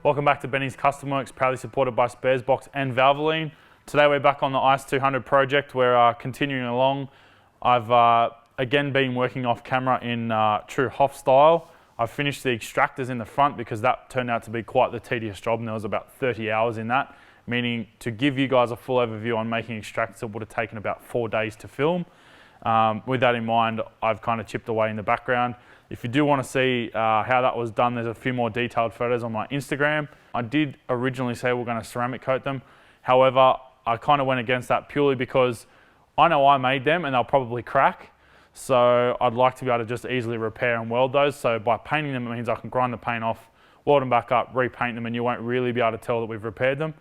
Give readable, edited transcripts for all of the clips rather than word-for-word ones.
Welcome back to Benny's Custom Works, proudly supported by Sparesbox and Valvoline. Today we're back on the IS200 project. We're continuing along. I've again been working off camera in true Hoff style. I've finished the extractors in the front because that turned out to be quite the tedious job, and there was about 30 hours in that, meaning to give you guys a full overview on making extractors, it would have taken about 4 days to film. With that in mind, I've kind of chipped away in the background. If you do want to see how that was done, there's a few more detailed photos on my Instagram. I did originally say we're going to ceramic coat them. However, I kind of went against that purely because I know I made them and they'll probably crack. So I'd like to be able to just easily repair and weld those. So by painting them, it means I can grind the paint off, weld them back up, repaint them, and you won't really be able to tell that we've repaired them.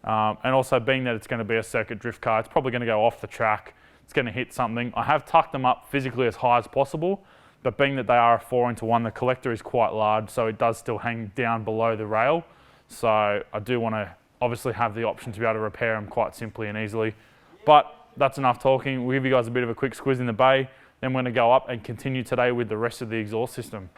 And also being that it's going to be a circuit drift car, it's probably going to go off the track. It's going to hit something. I have tucked them up physically as high as possible, but being that they are a 4-into-1, the collector is quite large, so it does still hang down below the rail. So I do want to obviously have the option to be able to repair them quite simply and easily. But that's enough talking. We'll give you guys a bit of a quick squiz in the bay, then we're going to go up and continue today with the rest of the exhaust system.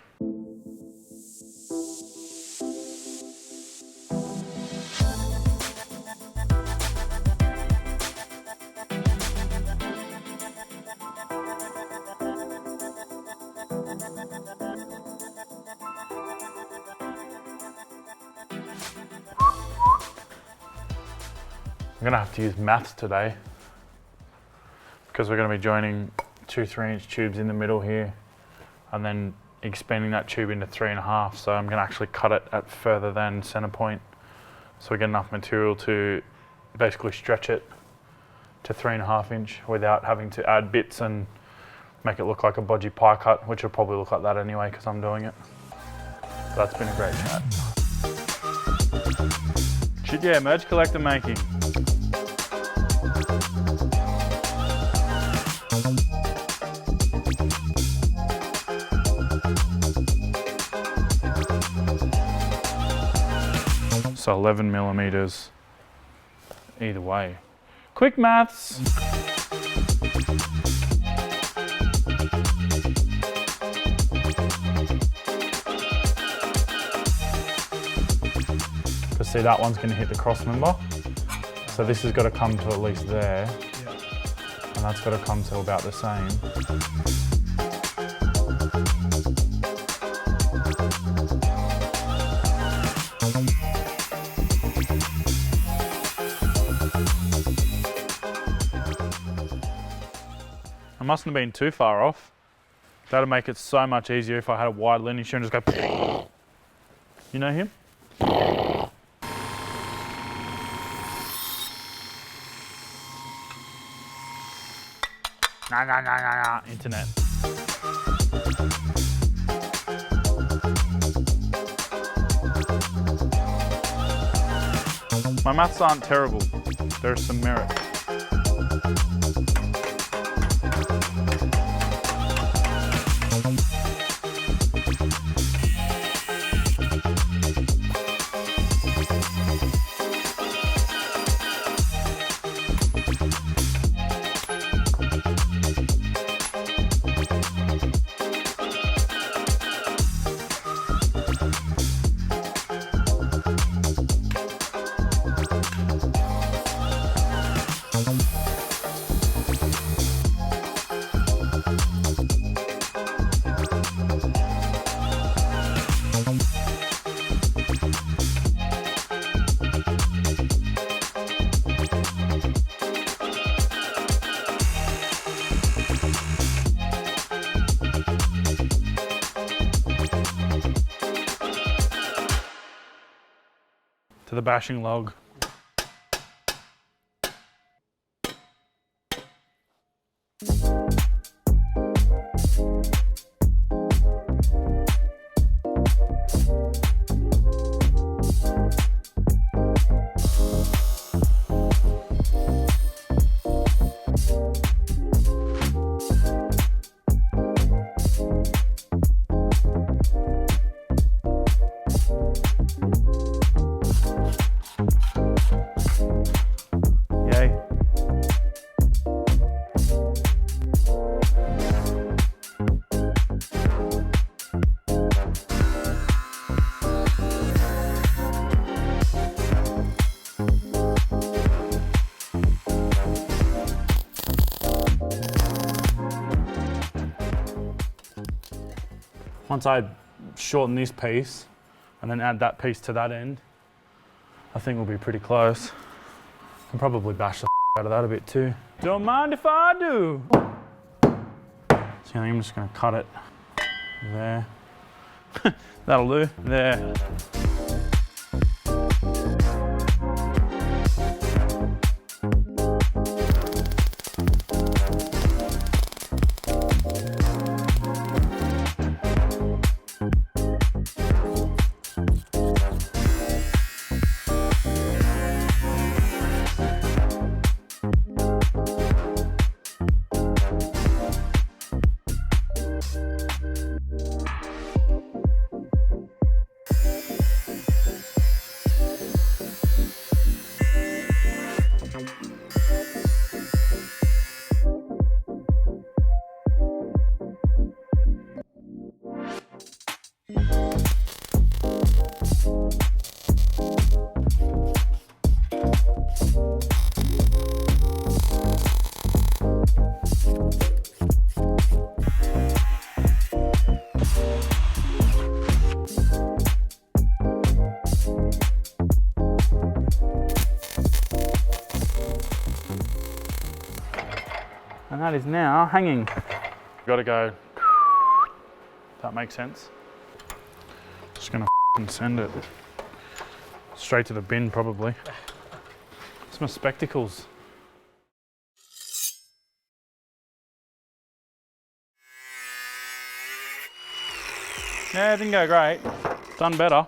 I'm going to have to use maths today because we're going to be joining 2 3-inch tubes in the middle here and then expanding that tube into 3.5. So I'm going to actually cut it at further than center point, so we get enough material to basically stretch it to 3.5 inch without having to add bits and make it look like a bodgy pie cut, which will probably look like that anyway because I'm doing it. That's been a great chat. Shit, yeah, merge collector making. So 11 millimeters either way. Quick maths. Because see, that one's going to hit the cross member. So this has got to come to at least there. And that's got to come to about the same. I mustn't have been too far off. That'd make it so much easier if I had a wide landing shear and just go. You know him? Nah, internet. My maths aren't terrible. There's some merit. To the bashing log. once I shorten this piece and then add that piece to that end, I think we'll be pretty close. I can probably bash the out of that a bit too. Don't mind if I do. So I think I'm just gonna cut it there. That'll do, there. And that is now hanging. Gotta go. That makes sense. Just gonna send it straight to the bin probably. It's my spectacles. Yeah, it didn't go great. Done better.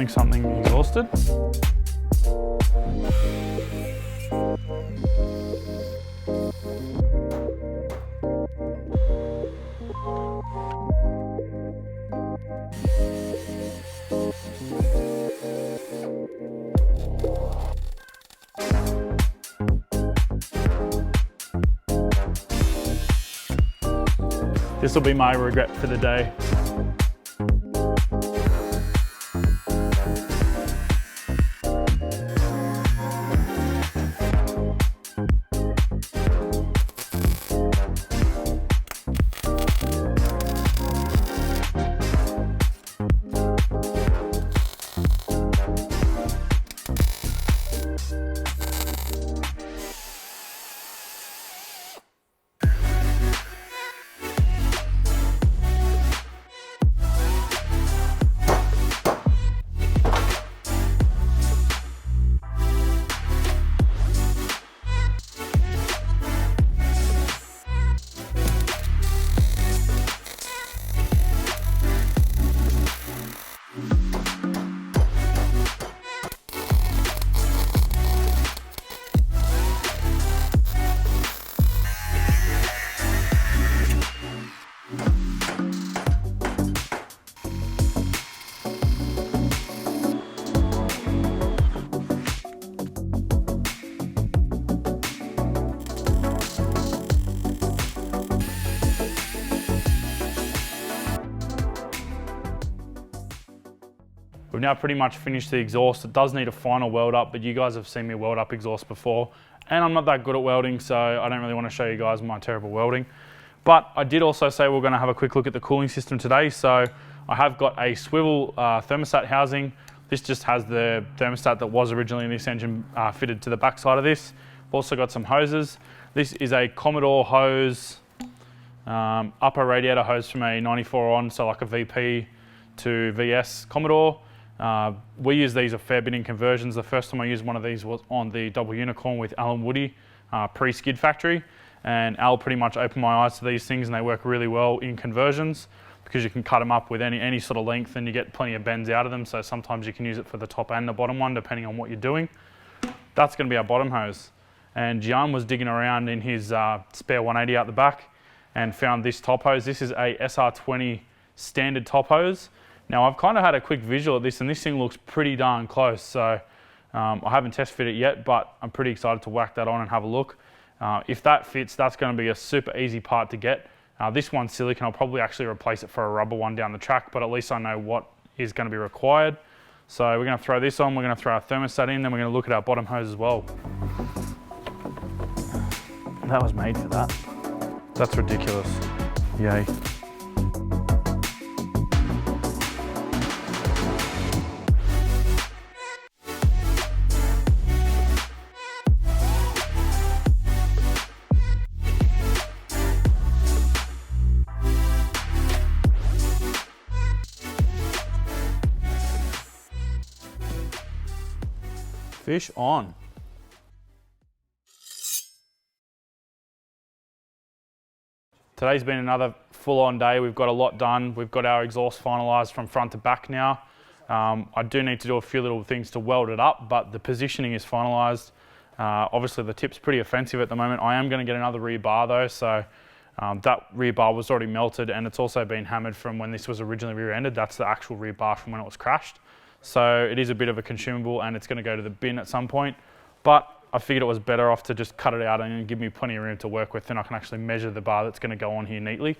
Something exhausted. This will be my regret for the day. We've now pretty much finished the exhaust. It does need a final weld up, but you guys have seen me weld up exhaust before, and I'm not that good at welding, so I don't really want to show you guys my terrible welding. But I did also say we're going to have a quick look at the cooling system today. So I have got a swivel thermostat housing. This just has the thermostat that was originally in this engine fitted to the back side of this. I've also got some hoses. This is a Commodore hose, upper radiator hose from a 94 on, so like a VP to VS Commodore. We use these a fair bit in conversions. The first time I used one of these was on the double unicorn with Alan Woody, pre-skid factory. And Al pretty much opened my eyes to these things, and they work really well in conversions because you can cut them up with any sort of length and you get plenty of bends out of them. So sometimes you can use it for the top and the bottom one, depending on what you're doing. That's going to be our bottom hose. And Gian was digging around in his spare 180 out the back and found this top hose. This is a SR20 standard top hose. Now I've kind of had a quick visual of this, and this thing looks pretty darn close. So I haven't test fit it yet, but I'm pretty excited to whack that on and have a look. If that fits, that's going to be a super easy part to get. This one's silicone. I'll probably actually replace it for a rubber one down the track, but at least I know what is going to be required. So we're going to throw this on, we're going to throw our thermostat in, then we're going to look at our bottom hose as well. That was made for that. That's ridiculous. Yay. Fish on. Today's been another full-on day. We've got a lot done. We've got our exhaust finalised from front to back now. I do need to do a few little things to weld it up, but the positioning is finalised. Obviously the tip's pretty offensive at the moment. I am going to get another rear bar though, so that rear bar was already melted, and it's also been hammered from when this was originally rear-ended. That's the actual rear bar from when it was crashed. So it is a bit of a consumable, and it's going to go to the bin at some point. But I figured it was better off to just cut it out and give me plenty of room to work with, and I can actually measure the bar that's going to go on here neatly.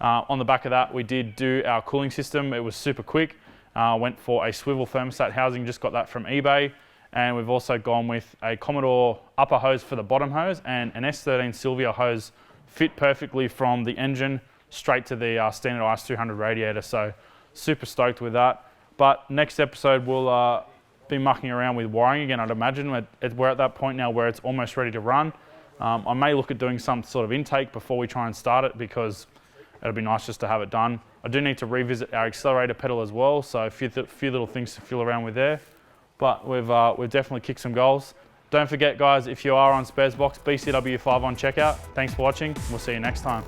On the back of that, we did do our cooling system. It was super quick. Went for a swivel thermostat housing, just got that from eBay. And we've also gone with a Commodore upper hose for the bottom hose, and an S13 Sylvia hose fit perfectly from the engine straight to the standard IS200 radiator. So super stoked with that. But next episode we'll be mucking around with wiring again. I'd imagine we're at that point now where it's almost ready to run. I may look at doing some sort of intake before we try and start it, because it'll be nice just to have it done. I do need to revisit our accelerator pedal as well, so a few little things to fill around with there. But we've definitely kicked some goals. Don't forget guys, if you are on Sparesbox, BCW5 on checkout. Thanks for watching. We'll see you next time.